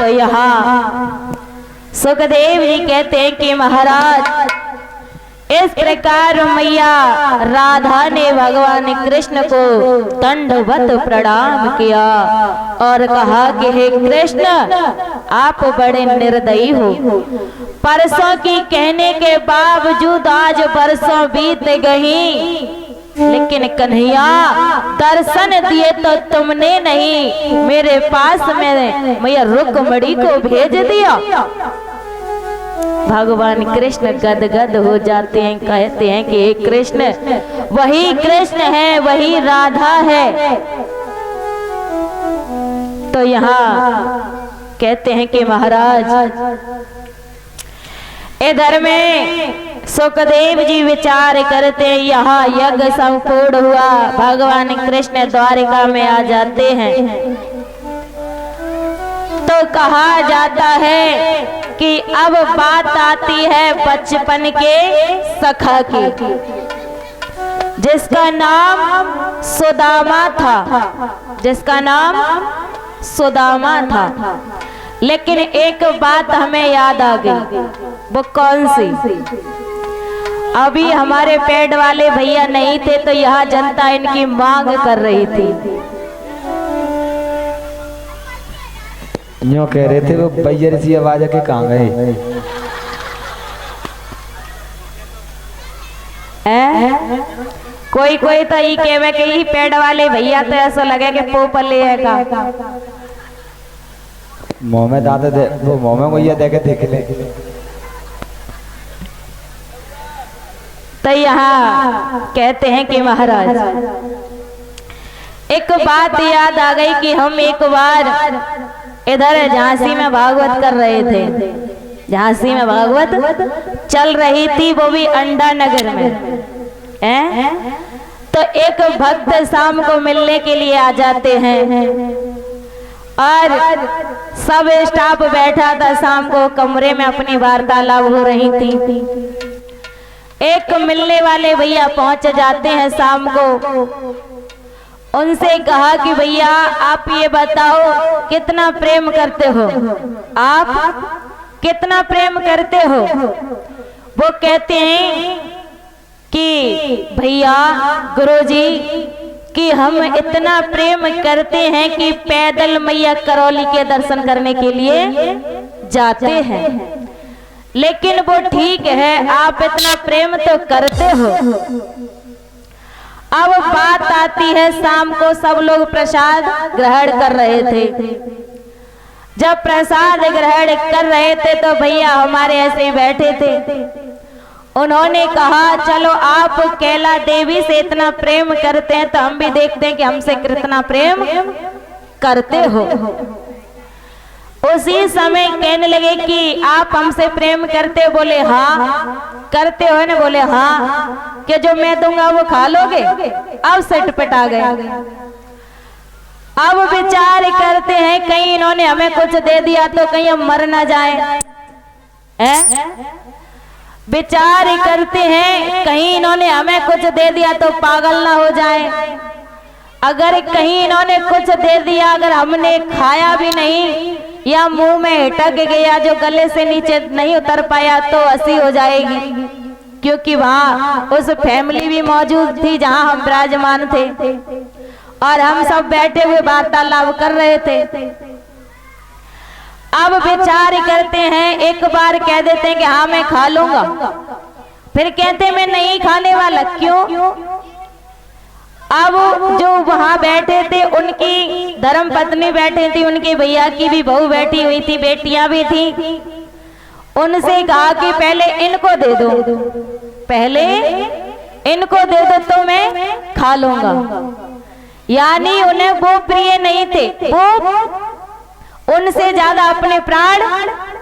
यहाँ सुखदेव जी कहते हैं कि महाराज इस प्रकार मैया राधा ने भगवान कृष्ण को दंडवत प्रणाम किया और कहा कि हे कृष्ण, आप बड़े निर्दयी हो। परसों की कहने के बावजूद आज बरसों बीत गई, लेकिन कन्हैया दर्शन दिए तो तुमने नहीं, मेरे पास में मैया रुक्मणी को भेज दिया। भगवान कृष्ण गदगद हो जाते हैं, कहते हैं कि हे कृष्ण, वही कृष्ण है, वही राधा है। तो यहाँ कहते हैं कि महाराज इधर में सुखदेव जी विचार करते हैं, यहाँ यज्ञ संपूर्ण हुआ, भगवान कृष्ण द्वारिका में आ जाते हैं। तो कहा जाता है कि अब बात आती है बचपन के सखा की, जिसका नाम सुदामा था, जिसका नाम सुदामा था। लेकिन एक बात हमें याद आ गई, वो कौन सी? अभी हमारे पेड़ वाले भैया नहीं थे तो यहाँ जनता इनकी मांग कर रही थी। यूं कह रहे थे वो बैयर सी आवाज के कहाँ गए? कोई कोई तो ये कहवे कि ये पेड़ वाले भैया तो ऐसा लगे कि पोपले है का। मुंह में दांत दे, वो मुंह में भैया देखे देख ले। तो यहाँ कहते हैं कि महाराज एक बात याद आ गई कि हम एक बार इधर झांसी में भागवत कर रहे थे, झांसी में भागवत चल रही थी, वो भी अंडा नगर में। तो एक भक्त शाम को मिलने के लिए आ जाते हैं और सब स्टाफ बैठा था, शाम को कमरे में अपनी वार्तालाप हो रही थी। एक मिलने वाले भैया पहुंच जाते हैं शाम को, उनसे कहा कि भैया आप ये बताओ कितना प्रेम करते हो, आप कितना प्रेम करते हो? वो कहते हैं कि भैया गुरुजी कि हम इतना प्रेम करते हैं कि पैदल मैया करौली के दर्शन करने के लिए जाते हैं। लेकिन वो ठीक है, आप इतना प्रेम तो करते हो। अब बात आती है शाम को सब लोग प्रसाद ग्रहण कर रहे थे। जब प्रसाद ग्रहण कर रहे थे तो भैया हमारे ऐसे ही बैठे थे। उन्होंने कहा चलो आप कैला देवी से इतना प्रेम करते हैं तो हम भी देखते हैं कि हमसे कितना प्रेम करते हो। उसी समय कहने लगे कि आप हमसे प्रेम करते? बोले हाँ। करते हो ना? बोले हाँ। कि जो मैं दूंगा वो खा लोगे? अब सटपट आ गया। अब विचार करते हैं कहीं इन्होंने हमें कुछ दे दिया तो कहीं हम मर ना जाए। विचार करते हैं कहीं इन्होंने हमें कुछ दे दिया तो पागल ना हो जाए। अगर कहीं इन्होंने कुछ दे दिया, अगर हमने खाया भी नहीं या मुंह में हिटक गया जो गले से नीचे नहीं उतर पाया तो हंसी हो जाएगी, क्योंकि वहाँ उस फैमिली भी मौजूद थी जहाँ हम विराजमान थे और हम सब बैठे हुए वार्तालाप कर रहे थे। अब विचार करते हैं, एक बार कह देते हैं कि हाँ मैं खा लूंगा, फिर कहते मैं नहीं खाने वाला। क्यों? अब जो वहां बैठे थे उनकी धर्म पत्नी बैठी थी, उनके भैया की भी बहू बैठी हुई थी, बेटियां भी थी। उनसे कहा कि पहले इनको दे दो, पहले इनको दे दो तो मैं खा लूंगा। यानी उन्हें वो प्रिय नहीं थे, वो उनसे ज्यादा अपने प्राण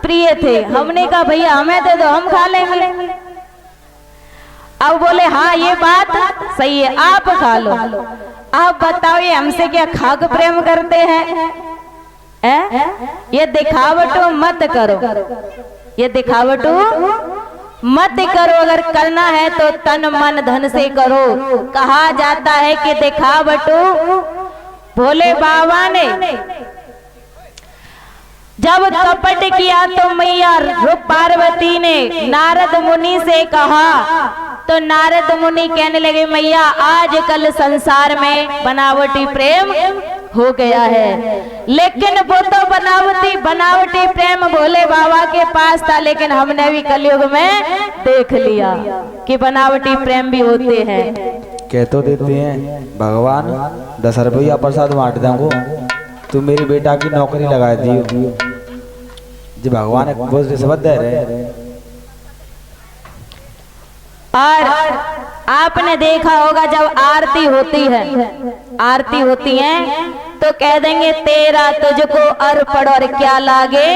प्रिय थे। हमने कहा भैया हमें दे दो, हम खा लेंगे। अब बोले हाँ ये बात सही है, आप खा लो। आप बताओ ये हमसे क्या खाक प्रेम करते हैं? ये दिखावट मत करो, ये दिखावट मत करो। अगर करना है तो तन मन धन से करो। कहा जाता है कि दिखावट भोले बाबा ने जब कपट किया तो मैया पार्वती ने नारद मुनि से कहा, तो नारद मुनि कहने लगे मैया आजकल संसार में बनावटी प्रेम हो गया है, लेकिन वो तो बनावटी प्रेम भोले बाबा के पास था, लेकिन हमने भी कलयुग में देख लिया कि बनावटी प्रेम भी होते हैं। कह तो देते हैं भगवान 10 रुपया प्रसाद बांट दूंगो, तू मेरी बेटा की नौकरी लगा दियो। जी भगवान वो रिश्वत दे रहे। और आपने देखा होगा जब आरती होती है तो कह देंगे तेरा तुझको अर्पण और क्या लागे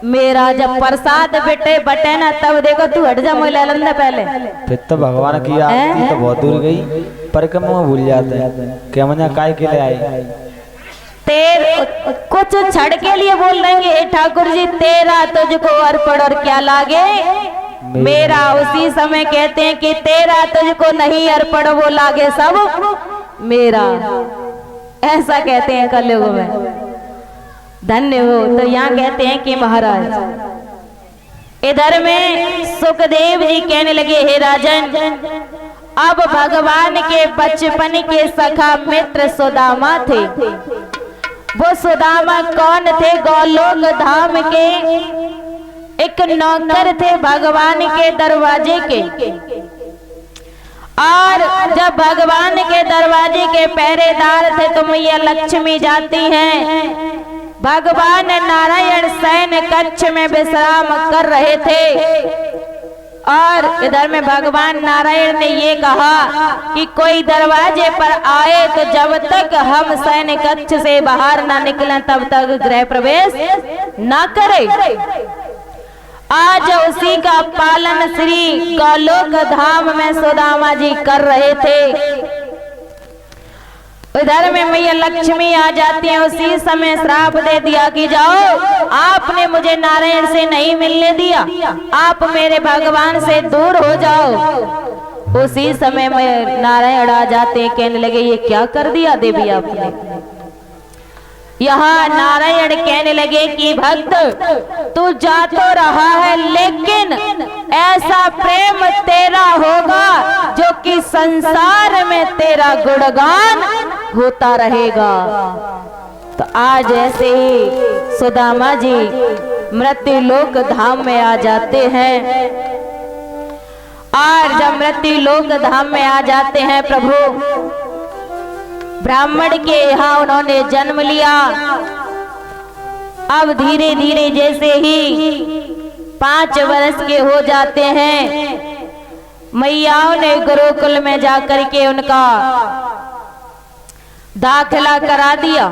मेरा। जब प्रसाद बेटे बटे ना तब देखो तू हट जा मोला लंदा पहले। फिर तो भगवान की आरती तो बहुत दूर गई, परिक्रमा भूल जाते हैं क्या मना काय के लिए आए। कुछ छड़ के लिए बोल देंगे हे ठाकुर जी तेरा तुझको अर्पण और क्या लागे मेरा। उसी समय कहते हैं कि तेरा तुझको नहीं अर्पण वो लागे सब मेरा, ऐसा कहते हैं कलयुग में। धन्य हो। तो यहाँ कहते हैं कि महाराज इधर में सुखदेव जी कहने लगे हे राजन, अब भगवान के बचपन के सखा मित्र सुदामा थे। वो सुदामा कौन थे? गोलोक धाम के एक नौकर थे भगवान के दरवाजे के। और जब भगवान के दरवाजे के पहरेदार थे तो मैया लक्ष्मी जाती हैं। भगवान नारायण शयन कक्ष में विश्राम कर रहे थे और इधर में भगवान नारायण ने ये कहा कि कोई दरवाजे पर आए तो जब तक हम शयन कक्ष से बाहर ना निकलें तब तक गृह प्रवेश ना करें। आज उसी का पालन श्री गोलोक धाम में सुदामा जी कर रहे थे। इधर में मैया लक्ष्मी आ जाती है। उसी समय श्राप दे दिया कि जाओ, आपने मुझे नारायण से नहीं मिलने दिया, आप मेरे भगवान से दूर हो जाओ। उसी समय में नारायण आ जाते हैं, कहने लगे ये क्या कर दिया देवी आपने। यहाँ नारायण कहने लगे कि भक्त तू जा तो रहा है, लेकिन ऐसा प्रेम तेरा होगा जो कि संसार में तेरा गुणगान होता रहेगा। तो आज ऐसे ही सुदामा जी मृत्यु लोक धाम में आ जाते हैं। और जब मृत्यु लोक धाम में आ जाते हैं प्रभु, ब्राह्मण के यहाँ उन्होंने जन्म लिया। अब धीरे धीरे जैसे ही 5 वर्ष के हो जाते हैं, मैयाओं ने गुरुकुल में जाकर के उनका दाखिला करा दिया।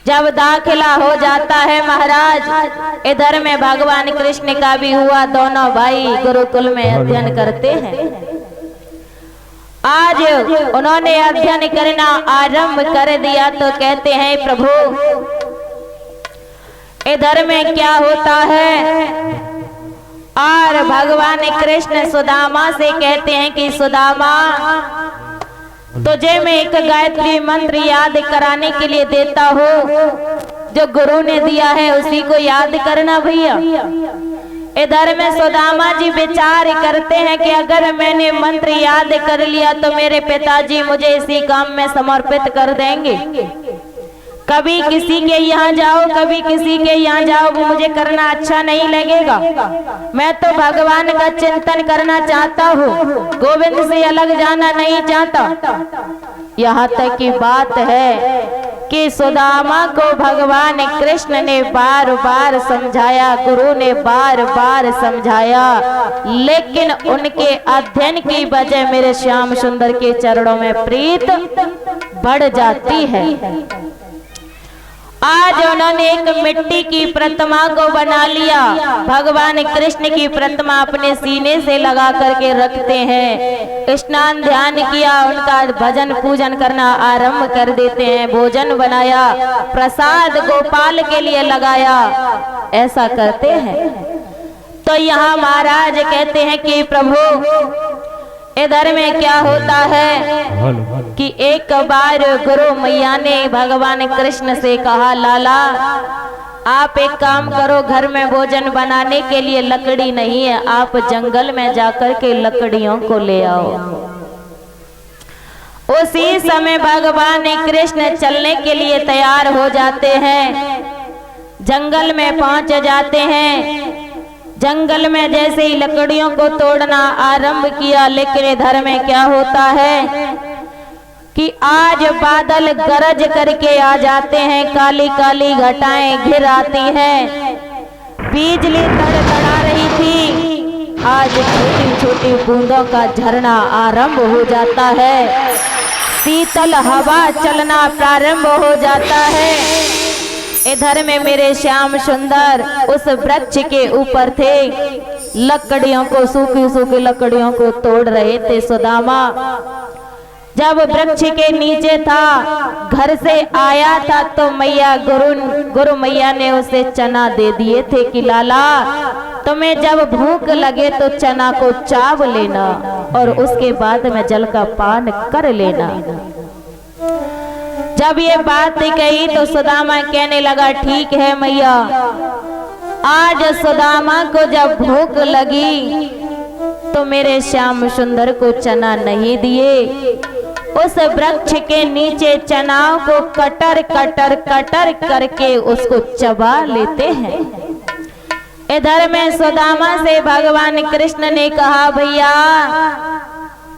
जब दाखिला हो जाता है महाराज, इधर में भगवान कृष्ण का भी हुआ। दोनों भाई गुरुकुल में अध्ययन करते हैं। आज उन्होंने अध्ययन करना आरंभ कर दिया तो कहते हैं प्रभु इधर में क्या होता है। और भगवान कृष्ण सुदामा से कहते हैं कि सुदामा तुझे मैं एक गायत्री मंत्र याद कराने के लिए देता हूँ, जो गुरु ने दिया है उसी को याद करना भैया। इधर में सुदामा जी विचार करते हैं कि अगर मैंने मंत्र याद कर लिया तो मेरे पिताजी मुझे इसी काम में समर्पित कर देंगे। कभी किसी के यहाँ जाओ, कभी किसी के यहाँ जाओ, वो मुझे करना अच्छा नहीं लगेगा। मैं तो भगवान का चिंतन करना चाहता हूँ, गोविंद से अलग जाना नहीं चाहता। यहाँ तक की बात है कि सुदामा को भगवान कृष्ण ने बार बार समझाया, गुरु ने बार बार समझाया, लेकिन उनके अध्ययन की वजह मेरे श्याम सुंदर के चरणों में प्रीत बढ़ जाती है। आज उन्होंने एक मिट्टी की प्रतिमा को बना लिया। भगवान कृष्ण की प्रतिमा अपने सीने से लगा करके रखते हैं। स्नान ध्यान किया, उनका भजन पूजन करना आरंभ कर देते हैं। भोजन बनाया, प्रसाद गोपाल के लिए लगाया, ऐसा करते हैं। तो यहाँ महाराज कहते हैं कि प्रभु इधर में क्या होता है कि एक बार गुरु मैया ने भगवान कृष्ण से कहा, लाला आप एक काम करो, घर में भोजन बनाने के लिए लकड़ी नहीं है, आप जंगल में जाकर के लकड़ियों को ले आओ। उसी समय भगवान कृष्ण चलने के लिए तैयार हो जाते हैं, जंगल में पहुंच जाते हैं। जंगल में जैसे ही लकड़ियों को तोड़ना आरंभ किया, लेकिन इधर में क्या होता है कि आज बादल गरज करके आ जाते हैं, काली काली घटाएं घिर आती हैं, बिजली तड़तड़ा रही थी, आज छोटी छोटी बूंदों का झरना आरंभ हो जाता है, शीतल हवा चलना प्रारंभ हो जाता है। इधर में मेरे श्याम सुंदर उस वृक्ष के ऊपर थे, लकड़ियों को, सूखी सूखी लकड़ियों को तोड़ रहे थे सुदामा। जब वृक्ष के नीचे था, घर से आया था, तो मैया गुरु मैया ने उसे चना दे दिए थे कि लाला तुम्हें जब भूख लगे तो चना को चाव लेना और उसके बाद में जल का पान कर लेना। जब ये बात कही तो सुदामा कहने लगा, ठीक है मैया। आज सुदामा को जब भूख लगी तो मेरे श्याम सुंदर को चना नहीं दिए, उस वृक्ष के नीचे चनाओं को कटर कटर कटर करके उसको चबा लेते हैं। इधर में सुदामा से भगवान कृष्ण ने कहा, भैया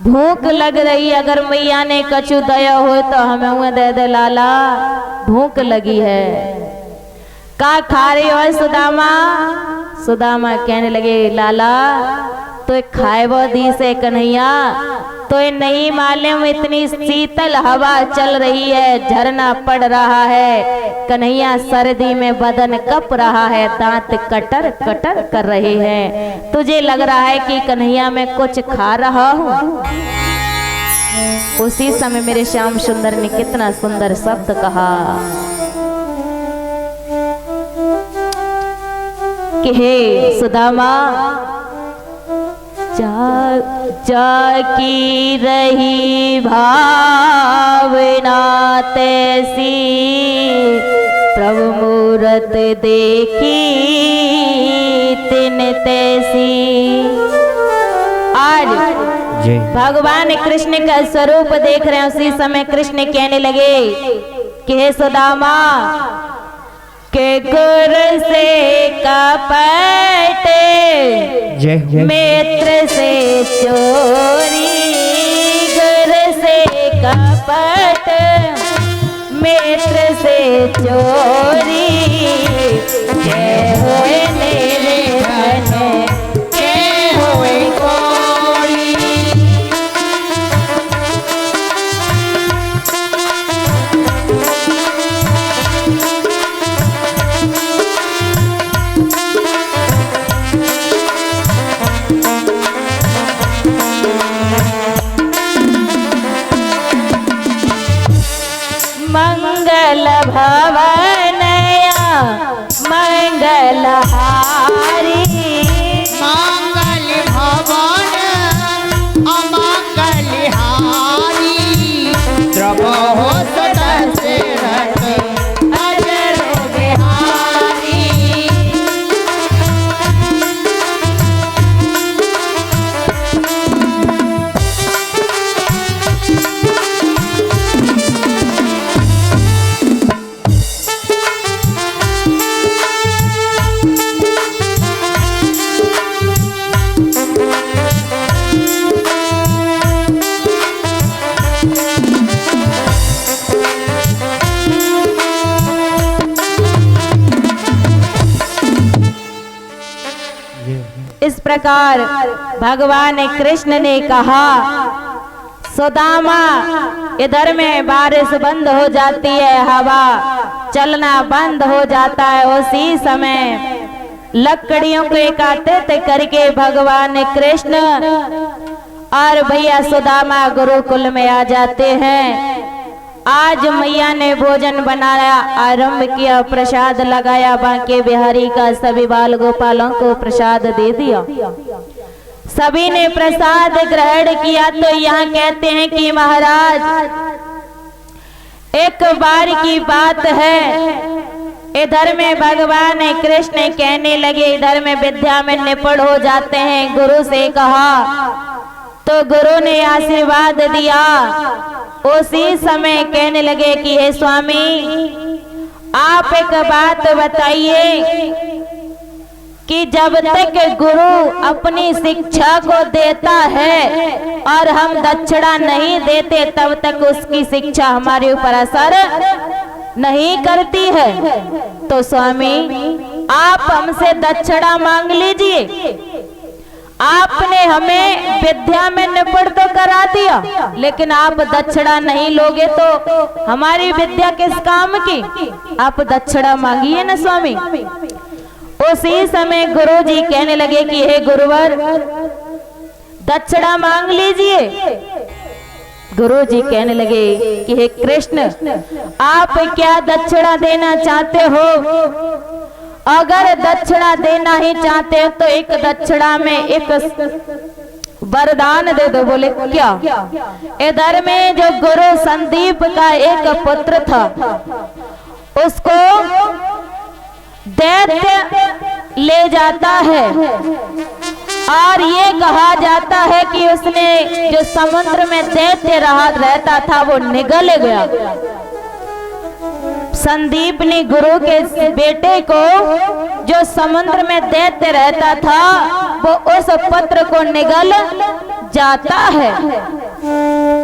भूख लग रही, अगर मैया ने कछु दया हो तो हमें दे दे लाला, भूख लगी है। का खा रही हो सुदामा? सुदामा कहने लगे, लाला तो खाए वो दी से कन्हैया, तो नहीं मालूम इतनी शीतल हवा चल रही है, झरना पड़ रहा है, कन्हैया सर्दी में बदन कप रहा है, दांत कटर कटर कर रहे हैं, तुझे लग रहा है कि कन्हैया मैं कुछ खा रहा हूँ। उसी समय मेरे श्याम सुंदर ने कितना सुंदर शब्द कहा कि हे सुदामा, जाकी रही भावना तैसी, प्रभु मूरत देखी तिन तैसी। आज भगवान कृष्ण का स्वरूप देख रहे हैं। उसी समय कृष्ण कहने लगे कि हे सुदामा, के गुर से कपट मित्र से चोरी, गुर से कपट मित्र से चोरी, जय होए मेरे धन जय होए कोरी। मंगल भवनया मंगल हारी, मंगल भवन अमंगल हारी, द्रवो सदशरथ अजर बिहारी। इस प्रकार भगवान कृष्ण ने कहा, सुदामा इधर में बारिश बंद हो जाती है, हवा चलना बंद हो जाता है। उसी समय लकड़ियों को एकत्रित करके भगवान कृष्ण और भैया सुदामा गुरुकुल में आ जाते हैं। आज मैया ने भोजन बनाया आरंभ किया, प्रसाद लगाया, बांके बिहारी का सभी बाल गोपालों को प्रसाद दे दिया। सभी ने प्रसाद ग्रहण किया। तो यहाँ कहते हैं कि महाराज एक बार की बात है, इधर में भगवान कृष्ण कहने लगे, इधर में विद्या में निपुण हो जाते हैं। गुरु से कहा तो गुरु ने आशीर्वाद दिया। उसी समय कहने लगे कि हे स्वामी आप एक बात बताइए कि जब तक गुरु अपनी शिक्षा को देता है और हम दक्षिणा नहीं देते तब तक उसकी शिक्षा हमारे ऊपर असर नहीं करती है। तो स्वामी आप हमसे दक्षिणा मांग लीजिए। आपने हमें विद्या में निपुण तो करा दिया, लेकिन आप दक्षिणा नहीं लोगे तो हमारी विद्या किस काम की? आप दक्षिणा मांगिए ना स्वामी। उसी समय गुरु जी कहने लगे कि हे गुरुवर दक्षिणा मांग लीजिए। गुरु जी कहने लगे कि हे कृष्ण आप क्या दक्षिणा देना चाहते हो? अगर दक्षिणा देना ही चाहते हो तो एक दक्षिणा में एक वरदान दे दो। बोले क्या? इधर में जो गुरु संदीप का एक पुत्र था उसको दैत्य ले जाता है और ये कहा जाता है कि उसने जो समुद्र में दैत्य रहता था वो निगल गया। संदीप ने गुरु के बेटे को जो समुद्र में दैत्य रहता था वो उस पुत्र को निगल जाता है।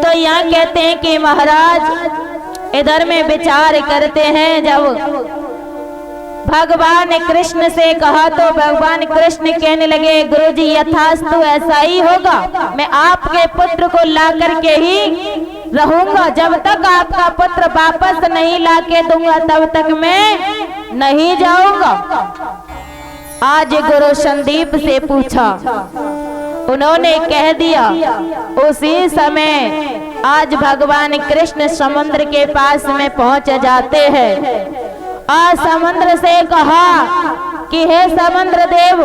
तो यहाँ कहते हैं कि महाराज इधर में विचार करते हैं। जब भगवान कृष्ण से कहा तो भगवान कृष्ण कहने लगे गुरुजी यथास्तु ऐसा ही होगा। मैं आपके पुत्र को ला करके ही रहूंगा। जब तक आपका पुत्र वापस नहीं लाके दूंगा तब तक मैं नहीं जाऊंगा। आज गुरु संदीप से पूछा, उन्होंने कह दिया। उसी समय आज भगवान कृष्ण समुद्र के पास में पहुंच जाते हैं और समुद्र से कहा कि हे समुद्र देव